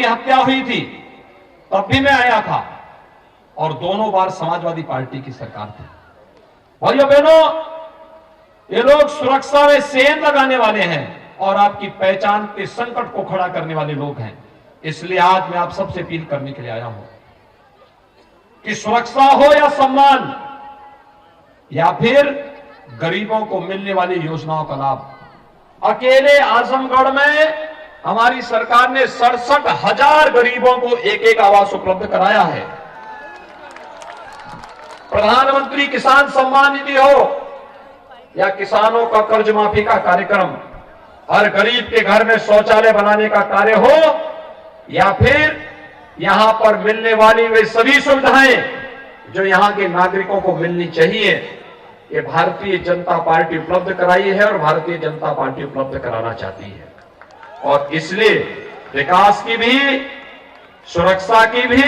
हत्या हुई थी तब भी मैं आया था, और दोनों बार समाजवादी पार्टी की सरकार थी। भाइयों बहनों, ये लोग सुरक्षा में सेंध लगाने वाले हैं और आपकी पहचान के संकट को खड़ा करने वाले लोग हैं। इसलिए आज मैं आप सबसे अपील करने के लिए आया हूं कि सुरक्षा हो या सम्मान या फिर गरीबों को मिलने वाली योजनाओं का लाभ। अकेले आजमगढ़ में हमारी सरकार ने 67,000 गरीबों को एक एक आवास उपलब्ध कराया है। प्रधानमंत्री किसान सम्मान निधि हो या किसानों का कर्ज माफी का कार्यक्रम, हर गरीब के घर में शौचालय बनाने का कार्य हो, या फिर यहां पर मिलने वाली वे सभी सुविधाएं जो यहां के नागरिकों को मिलनी चाहिए, ये भारतीय जनता पार्टी उपलब्ध कराई है और भारतीय जनता पार्टी उपलब्ध कराना चाहती है। और इसलिए विकास की भी, सुरक्षा की भी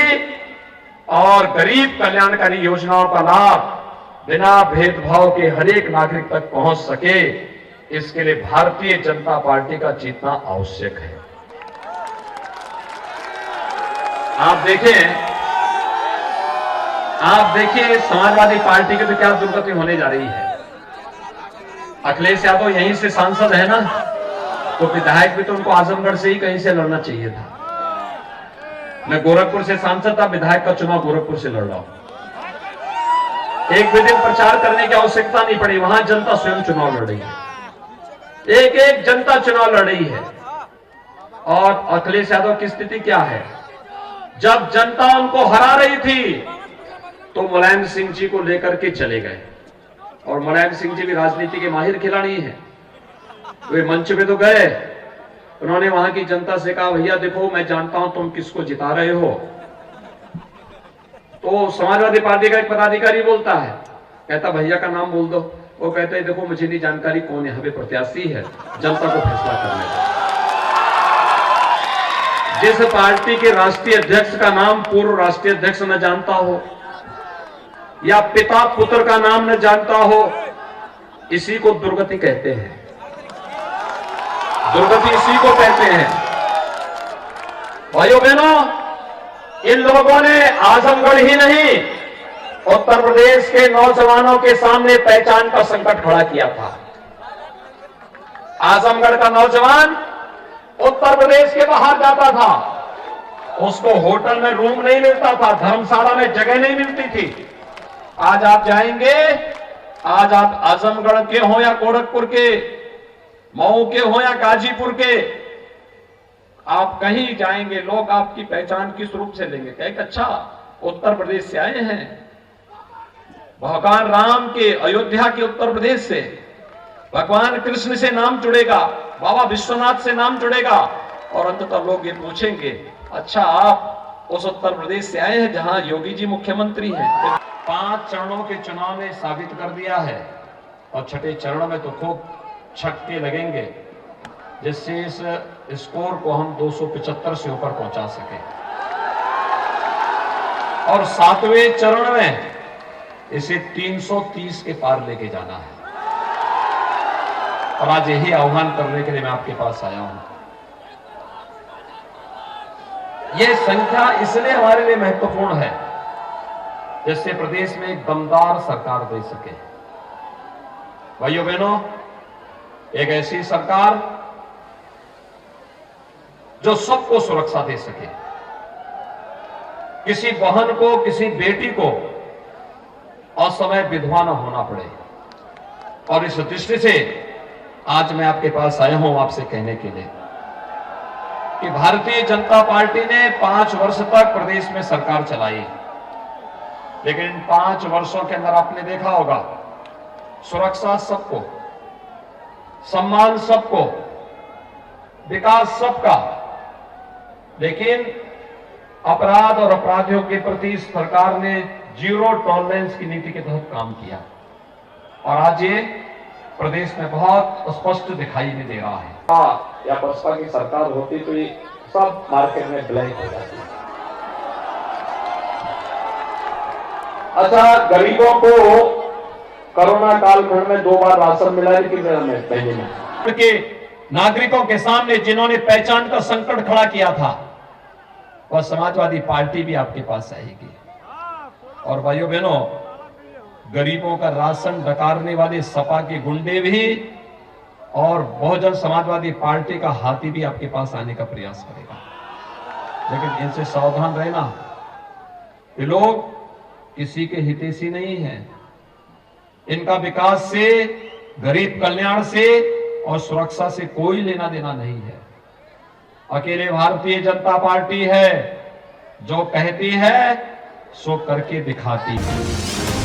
और गरीब कल्याणकारी योजनाओं का लाभ बिना भेदभाव के हर एक नागरिक तक पहुंच सके, इसके लिए भारतीय जनता पार्टी का जीतना आवश्यक है। आप देखिए समाजवादी पार्टी की तो क्या दुर्गति होने जा रही है। अखिलेश यादव यहीं से सांसद है ना, तो विधायक भी तो उनको आजमगढ़ से ही कहीं से लड़ना चाहिए था। मैं गोरखपुर से सांसद था, विधायक का चुनाव गोरखपुर से लड़ रहा हूं। एक भी दिन प्रचार करने की आवश्यकता नहीं पड़ी, वहां जनता स्वयं चुनाव लड़ रही है, एक एक जनता चुनाव लड़ रही है। और अखिलेश यादव की स्थिति क्या है, जब जनता उनको हरा रही थी तो मुलायम सिंह जी को लेकर के चले गए, और मुलायम सिंह जी भी राजनीति के माहिर खिलाड़ी हैं। वे मंच पे तो गए, उन्होंने वहां की जनता से कहा, भैया देखो मैं जानता हूं तुम किसको जिता रहे हो। तो समाजवादी पार्टी का एक पदाधिकारी बोलता है, कहता भैया का नाम बोल दो। वो कहते हैं देखो मुझे नहीं जानकारी कौन यहाँ पे प्रत्याशी है, जनता को फैसला करने दो। जिस पार्टी के राष्ट्रीय अध्यक्ष का नाम पूर्व राष्ट्रीय अध्यक्ष न जानता हो या पिता पुत्र का नाम न जानता हो, इसी को दुर्गति कहते हैं। दुर्गति इसी को कहते हैं। भाइयों बहनों, इन लोगों ने आजमगढ़ ही नहीं, उत्तर प्रदेश के नौजवानों के सामने पहचान का संकट खड़ा किया था। आजमगढ़ का नौजवान उत्तर प्रदेश के बाहर जाता था, उसको होटल में रूम नहीं मिलता था, धर्मशाला में जगह नहीं मिलती थी। आज आप जाएंगे, आज आप आजमगढ़ के हो या गोरखपुर के, मऊ के हो या गाजीपुर के, आप कहीं जाएंगे, लोग आपकी पहचान किस रूप से लेंगे, कहेंगे अच्छा उत्तर प्रदेश से आए हैं, भगवान राम के अयोध्या के उत्तर प्रदेश से, भगवान कृष्ण से नाम जुड़ेगा, बाबा विश्वनाथ से नाम जुड़ेगा, और अंततः लोग ये पूछेंगे अच्छा आप उस उत्तर प्रदेश से आए हैं जहां योगी जी मुख्यमंत्री हैं। 5 चरणों के चुनाव ने साबित कर दिया है, और छठे चरण में तो खूब छक्के लगेंगे, जिससे इस स्कोर को हम 275 से ऊपर पहुंचा सके, और 7वें चरण में इसे 330 के पार लेके जाना है। और आज यही आह्वान करने के लिए मैं आपके पास आया हूं। यह संख्या इसलिए हमारे लिए महत्वपूर्ण है जिससे प्रदेश में एक दमदार सरकार दे सके। भाइयों बहनों, एक ऐसी सरकार जो सबको सुरक्षा दे सके, किसी बहन को, किसी बेटी को असमय विधवा न होना पड़े। और इस दृष्टि से आज मैं आपके पास आया हूं आपसे कहने के लिए कि भारतीय जनता पार्टी ने 5 वर्ष तक प्रदेश में सरकार चलाई, लेकिन इन 5 वर्षों के अंदर आपने देखा होगा सुरक्षा सबको, सम्मान सबको, विकास सबका, लेकिन अपराध और अपराधियों के प्रति सरकार ने जीरो टॉलरेंस की नीति के तहत काम किया, और आज ये प्रदेश में बहुत स्पष्ट दिखाई भी दे रहा है। या बसपा की सरकार होती तो ये सब मार्केट में ब्लैक हो जाती। अच्छा, गरीबों को कोरोना कालखंड में 2 बार राशन मिला, लेकिन महीने में के नागरिकों के सामने जिन्होंने पहचान का संकट खड़ा किया था, वह समाजवादी पार्टी भी आपके पास आएगी। और भाइयों बहनों, गरीबों का राशन डकारने वाले सपा के गुंडे भी और बहुजन समाजवादी पार्टी का हाथी भी आपके पास आने का प्रयास करेगा। लेकिन इनसे सावधान रहना, ये लोग किसी के हितैषी नहीं हैं। इनका विकास से, गरीब कल्याण से और सुरक्षा से कोई लेना देना नहीं है। अकेले भारतीय जनता पार्टी है जो कहती है सो करके दिखाती है।